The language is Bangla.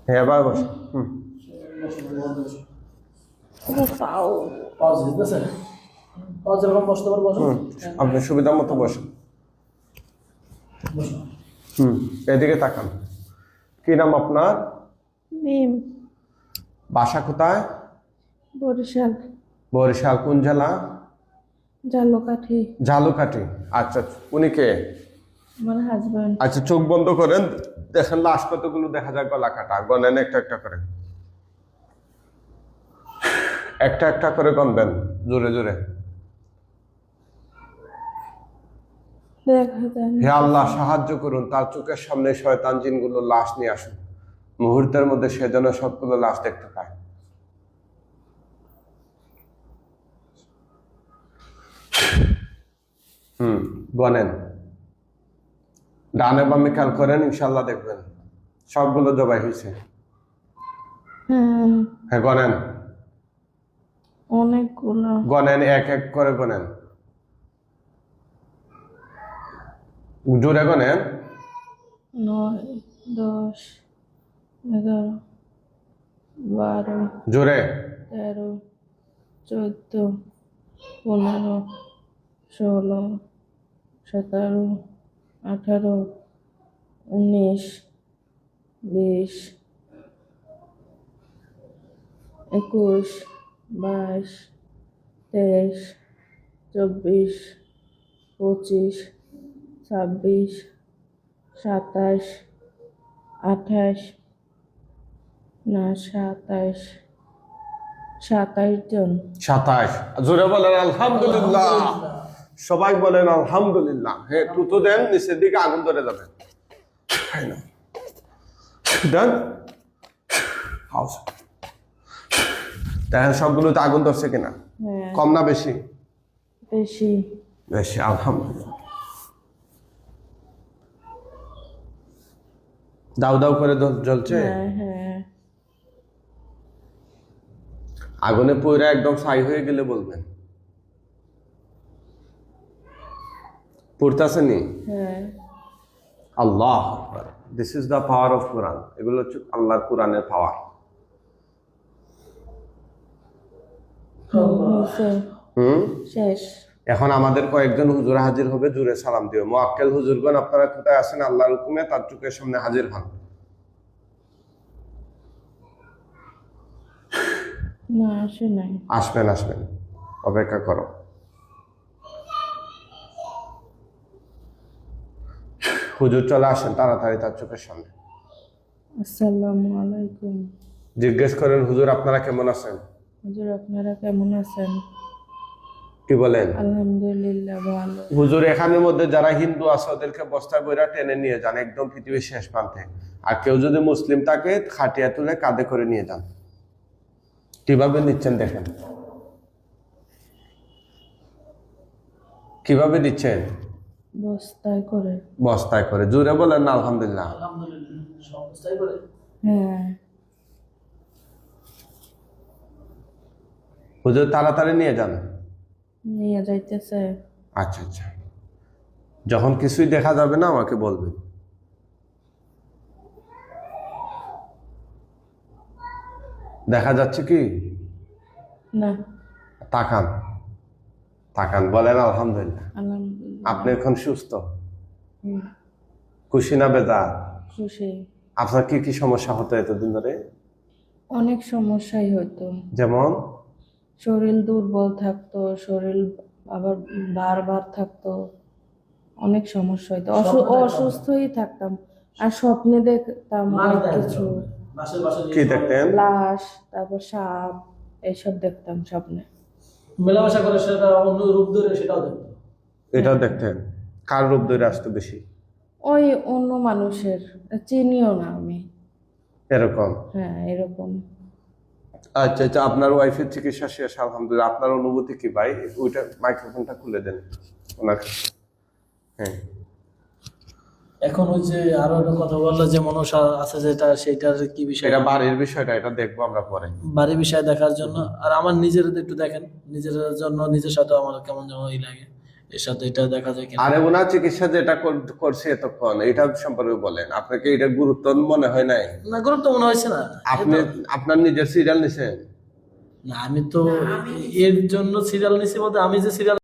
হ্যাঁ এবার বসো। আপনি সুবিধা মতো বসুন। এদিকে তাকান। কি নাম আপনার? মিম। বাসা কোথায়? বরিশাল। বরিশাল কোন জেলা? ঝালকাঠি। ঝালকাঠি। আচ্ছা, উনি কে? আমার হাজবেন্ড। আচ্ছা, চোখ বন্ধ করেন, দেখেন লাশ কতগুলো দেখা যায় গলা কাটা। গনেন একটা একটা করে, একটা একটা করে গনবেন, জোরে জোরে। দেখা যায় না। হে আল্লাহ, সাহায্য করুন, তার চোখের সামনে শয়তান জিনগুলো লাশ নিয়ে আসুন। মুহূর্তের মধ্যে সে যেন সবগুলো লাশ দেখতে পায়। গনেন, ডানে বামে খেয়াল করেন, ইনশাল্লাহ দেখবেন সবগুলো জবাই হয়েছে। হ্যাঁ গনেন, অনেকগুলো। গনেন, এক এক করে গনেন, জোরে গনেন। 9, 10, 11, 12, জোরে। 13, 14, 15, 16, 17, 18, 19, 20, 21, 22, 23, 24, 25, 26, 27, 28, না 27, 27 জন। 27। জোরে বলেন আলহামদুলিল্লাহ। সবাই বলেন আলহামদুলিল্লাহ। হ্যাঁ, টুতো দেন, নিচের দিকে আগুন ধরে যাবে। দেন, দেখেন সবগুলোতে আগুন ধরছে কিনা। হ্যাঁ, কম না বেশি? বেশি। বেশি, আলহামদুলিল্লাহ। দাউ দাউ করে জ্বলছে। হ্যাঁ হ্যাঁ। আগুনে পুরা একদম ছাই হয়ে গেলে বলবেন। পড়তেছে নি? হ্যাঁ। Allah, this is the power of Quran. এগুলো হচ্ছে আল্লাহর কোরআনের পাওয়ার। শেষ। এখন আমাদের কয়েকজন হুজুর হাজির হবে, জুড়ে সালাম দিও। মুআক্কেল হুজুরগণ আপনারা কোথায় আছেন? আল্লাহর হুকুমে তার চোখের সামনে হাজির হন। না, আসে নাই। আসবেন আসবেন, অপেক্ষা করো। হুজুর চলে আসেন তাড়াতাড়ি তার চোখের সামনে। আসসালামু আলাইকুম। জিজ্ঞেস করেন, হুজুর আপনারা কেমন আছেন? হুজুর আপনারা কেমন আছেন? কি বলেন? আলহামদুলিল্লাহ ভালো। হুজুর এখানের মধ্যে যারা হিন্দু আছে ওদেরকে বস্তায় বইরা টেনে নিয়ে যান একদম পৃথিবীর শেষ প্রান্তে। আর কেউ যদি মুসলিম থাকে খাটিয়া তুলে কাঁধে করে নিয়ে যান। কিভাবে নিচ্ছেন দেখেন, কিভাবে দিচ্ছেন? বস্তায় করে। বস্তায় করে। জোরে বলেন না আলহামদুলিল্লাহ। হ্যাঁ। হুজুর তাড়াতাড়ি নিয়ে যান। নিয়ে যাইতেছে। আচ্ছা আচ্ছা, যখন কিছুই দেখা যাবে না আমাকে বলবেন। দেখা যাচ্ছে কি? না। তাকান, তাকান, বলেন আলহামদুলিল্লাহ। আলহামদুলিল্লাহ। আপনি এখন সুস্থ? খুশি না বেজার? খুশি। আপনার কি কি সমস্যা হতো এতদিন ধরে? অনেক সমস্যাই হতো। যেমন? শরীর দুর্বল থাকতো, শরীর আবার বারবার থাকতো, অনেক সমস্যা হতো, অসুস্থই থাকতাম। আর স্বপ্নে দেখতাম অনেক কিছু। কি দেখতেন? লাশ, তারপর সাপ, এইসব দেখতাম স্বপ্নে। মেলামেশা করে সেটা অন্য রূপ ধরে সেটাও দেখতো। এটাও দেখতেন? কার রূপ ধরে আসতো বেশি? ওই অন্য মানুষের, চিনিও না আমি। এরকম? হ্যাঁ, এরকম। আচ্ছা আচ্ছা, আপনার ওয়াইফের চিকিৎসা শেষ আলহামদুলিল্লাহ। আপনার অনুভূতি কি ভাই? ওইটা মাইক্রোফোনটা খুলে দেন ওনার। হ্যাঁ, এখন ওই যে আরো একটা কথা বললো যে মনসা আছে যেটা, সেটার কি বিষয়? এটা বাড়ির বিষয়টা, এটা দেখবো আমরা পরে। বাড়ির বিষয় দেখার জন্য। আর আমার নিজের একটু দেখেন, নিজের জন্য নিজের সাথে আমার কেমন যেন ই লাগে। এর সাথে এটা দেখা যায় কিনা। আরে ওনার চিকিৎসা যেটা করছে এতক্ষণ এটা সম্পর্কে বলেন, আপনাকে এটার গুরুত্ব মনে হয় নাই? না, গুরুত্ব মনে হয়েছে না। আপনি আপনার নিজের সিরিয়াল নিছেন? না, আমি তো এর জন্য সিরিয়াল নিছি বলতে আমি যে সিরিয়াল